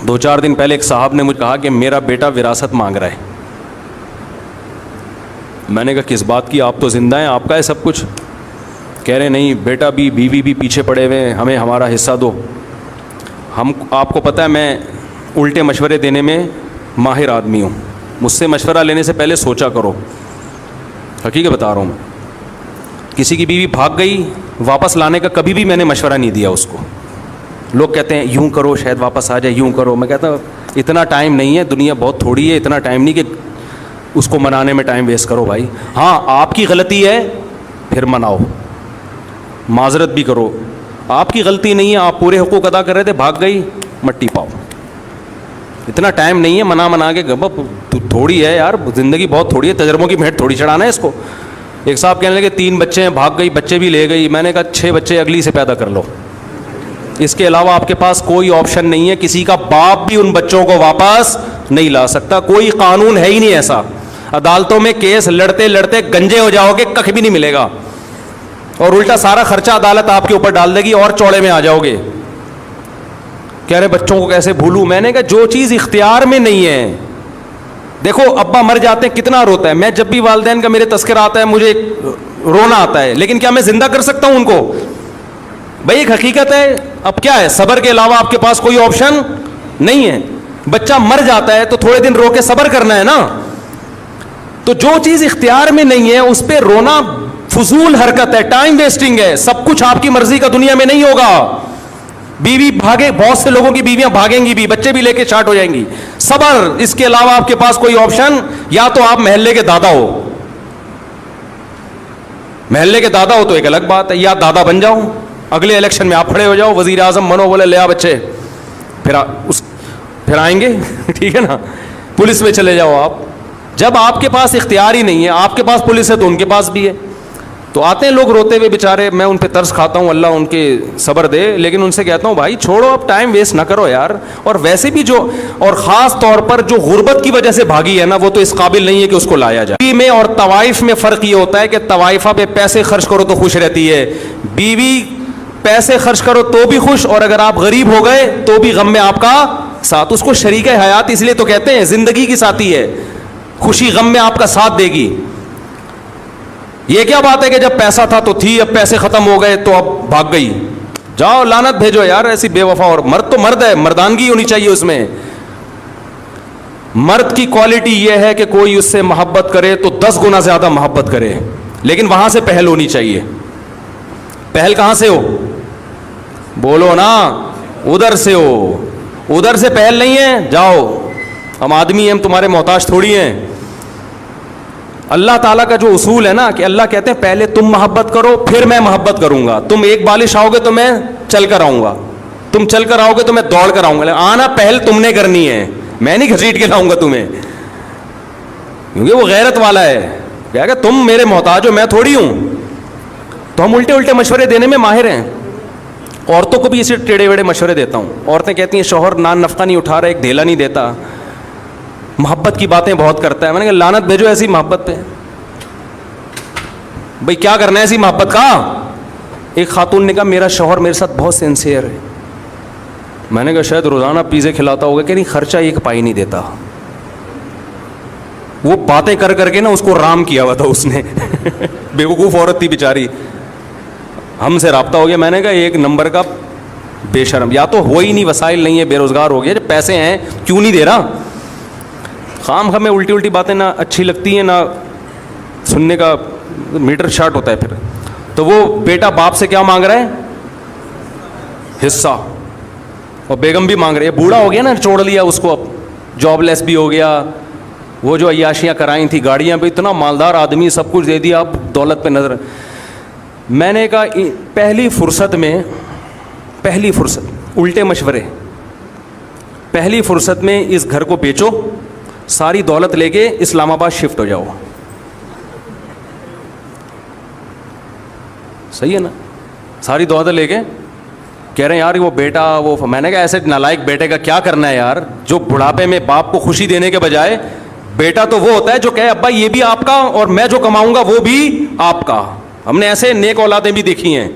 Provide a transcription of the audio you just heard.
2-4 دن پہلے ایک صاحب نے مجھے کہا کہ میرا بیٹا وراثت مانگ رہا ہے. میں نے کہا کس بات کی, آپ تو زندہ ہیں, آپ کا ہے سب کچھ. کہہ رہے نہیں بیٹا بھی بیوی بھی پیچھے پڑے ہوئے ہیں, ہمیں ہمارا حصہ دو. آپ کو پتہ ہے میں الٹے مشورے دینے میں ماہر آدمی ہوں. مجھ سے مشورہ لینے سے پہلے سوچا کرو, حقیقت بتا رہا ہوں. کسی کی بیوی بھاگ گئی, واپس لانے کا کبھی بھی میں نے مشورہ نہیں دیا اس کو. لوگ کہتے ہیں یوں کرو شاید واپس آ جائے, یوں کرو. میں کہتا ہوں اتنا ٹائم نہیں ہے, دنیا بہت تھوڑی ہے, اتنا ٹائم نہیں کہ اس کو منانے میں ٹائم ویسٹ کرو بھائی. ہاں آپ کی غلطی ہے پھر مناؤ, معذرت بھی کرو. آپ کی غلطی نہیں ہے, آپ پورے حقوق ادا کر رہے تھے, بھاگ گئی, مٹی پاؤ. اتنا ٹائم نہیں ہے منا کے تھوڑی ہے یار, زندگی بہت تھوڑی ہے, تجربوں کی بھیٹ تھوڑی چڑھانا ہے اس کو. ایک صاحب کہنے لگے 3 بچے ہیں, بھاگ گئی, بچے بھی لے گئی. میں نے کہا 6 بچے اگلی سے پیدا کر لو, اس کے علاوہ آپ کے پاس کوئی آپشن نہیں ہے. کسی کا باپ بھی ان بچوں کو واپس نہیں لا سکتا, کوئی قانون ہے ہی نہیں ایسا. عدالتوں میں کیس لڑتے لڑتے گنجے ہو جاؤ گے, کخ بھی نہیں ملے گا, اور الٹا سارا خرچہ عدالت آپ کے اوپر ڈال دے گی اور چوڑے میں آ جاؤ گے. کہہ رہے بچوں کو کیسے بھولوں. میں نے کہا جو چیز اختیار میں نہیں ہے, دیکھو ابا مر جاتے ہیں کتنا روتا ہے. میں جب بھی والدین کا میرے تذکرہ آتا ہے مجھے رونا آتا ہے, لیکن کیا میں زندہ کر سکتا ہوں ان کو؟ بھائی ایک حقیقت ہے. اب کیا ہے, صبر کے علاوہ آپ کے پاس کوئی آپشن نہیں ہے. بچہ مر جاتا ہے تو تھوڑے دن رو کے صبر کرنا ہے نا. تو جو چیز اختیار میں نہیں ہے اس پہ رونا فضول حرکت ہے, ٹائم ویسٹنگ ہے. سب کچھ آپ کی مرضی کا دنیا میں نہیں ہوگا. بیوی بھاگے, بہت سے لوگوں کی بیویاں بھاگیں گی بھی, بچے بھی لے کے شارٹ ہو جائیں گی. صبر, اس کے علاوہ آپ کے پاس کوئی آپشن, یا تو آپ محلے کے دادا ہو, محلے کے دادا ہو تو ایک الگ بات ہے, یا دادا بن جاؤ, اگلے الیکشن میں آپ کھڑے ہو جاؤ, وزیر اعظم بنو, بولے لے آ بچے, پھر آئیں گے ٹھیک ہے نا. پولیس میں چلے جاؤ آپ. جب آپ کے پاس اختیار ہی نہیں ہے, آپ کے پاس پولیس ہے تو ان کے پاس بھی ہے. تو آتے ہیں لوگ روتے ہوئے بیچارے, میں ان پہ ترس کھاتا ہوں, اللہ ان کے صبر دے, لیکن ان سے کہتا ہوں بھائی چھوڑو, اب ٹائم ویسٹ نہ کرو یار. اور ویسے بھی جو, اور خاص طور پر جو غربت کی وجہ سے بھاگی ہے نا, وہ تو اس قابل نہیں ہے کہ اس کو لایا جائے. بیوی میں اور طوائف میں فرق یہ ہوتا ہے کہ طوائفہ پہ پیسے خرچ کرو تو خوش رہتی ہے, بیوی پیسے خرچ کرو تو بھی خوش, اور اگر آپ غریب ہو گئے تو بھی غم میں آپ کا ساتھ. اس کو شریک حیات اس لیے تو کہتے ہیں, زندگی کی ساتھی ہے, خوشی غم میں آپ کا ساتھ دے گی. یہ کیا بات ہے کہ جب پیسہ تھا تو تھی, اب پیسے ختم ہو گئے تو اب بھاگ گئی. جاؤ لعنت بھیجو یار ایسی بے وفا. اور مرد تو مرد ہے, مردانگی ہونی چاہیے اس میں. مرد کی کوالٹی یہ ہے کہ کوئی اس سے محبت کرے تو 10 گنا زیادہ محبت کرے, لیکن وہاں سے پہل ہونی چاہیے. پہل کہاں سے ہو؟ بولو نا, ادھر سے ہو. ادھر سے پہل نہیں ہے, جاؤ, ہم آدمی ہیں, ہم تمہارے محتاج تھوڑی ہیں. اللہ تعالیٰ کا جو اصول ہے نا کہ اللہ کہتے ہیں پہلے تم محبت کرو پھر میں محبت کروں گا. تم ایک بالش آؤ گے تو میں چل کر آؤں گا, تم چل کر آؤ گے تو میں دوڑ کر آؤں گا. آنا پہل تم نے کرنی ہے, میں نہیں گھسیٹ کے لاؤں گا تمہیں, کیونکہ وہ غیرت والا ہے. کیا کہ تم میرے محتاج ہو, میں تھوڑی ہوں. تو ہم الٹے مشورے دینے میں ماہر ہیں. عورتوں کو بھی اسے ٹیڑے ویڑے مشورے دیتا ہوں. عورتیں کہتی ہیں شوہر نان نفقہ نہیں اٹھا رہا, ایک دھیلا نہیں دیتا, محبت کی باتیں بہت کرتا ہے. میں نے کہا لعنت بھیجو ایسی محبت پہ. بھئی کیا کرنا ہے ایسی محبت کا؟ ایک خاتون نے کہا میرا شوہر میرے ساتھ بہت سینسیئر ہے. میں نے کہا شاید روزانہ پیزے کھلاتا ہوگا, کہ نہیں خرچہ ایک پائی نہیں دیتا. وہ باتیں کر کر کے نا اس کو رام کیا ہوا تھا اس نے بیوقوف عورت تھی بیچاری. ہم سے رابطہ ہو گیا. میں نے کہا ایک نمبر کا بے شرم, یا تو ہو ہی نہیں, وسائل نہیں ہے, بے روزگار ہو گیا, جب پیسے ہیں کیوں نہیں دے رہا. خام ہمیں الٹی باتیں نہ اچھی لگتی ہیں, نہ سننے کا میٹر شارٹ ہوتا ہے پھر. تو وہ بیٹا باپ سے کیا مانگ رہا ہے؟ حصہ. اور بیگم بھی مانگ رہی ہے. بوڑھا ہو گیا نا, چھوڑ لیا اس کو, اب جاب لیس بھی ہو گیا. وہ جو عیاشیاں کرائیں تھیں, گاڑیاں بھی, اتنا مالدار آدمی, سب کچھ دے دیا, اب دولت پہ نظر. میں نے کہا پہلی فرصت الٹے مشورے, پہلی فرصت میں اس گھر کو بیچو, ساری دولت لے کے اسلام آباد شفٹ ہو جاؤ. صحیح ہے نا؟ ساری دولت لے کے کہہ رہے ہیں یار وہ بیٹا وہ. میں نے کہا ایسے نالائق بیٹے کا کیا کرنا ہے یار, جو بڑھاپے میں باپ کو خوشی دینے کے بجائے, بیٹا تو وہ ہوتا ہے جو کہے ابا یہ بھی آپ کا اور میں جو کماؤں گا وہ بھی آپ کا. ہم نے ایسے نیک اولادیں بھی دیکھی ہیں.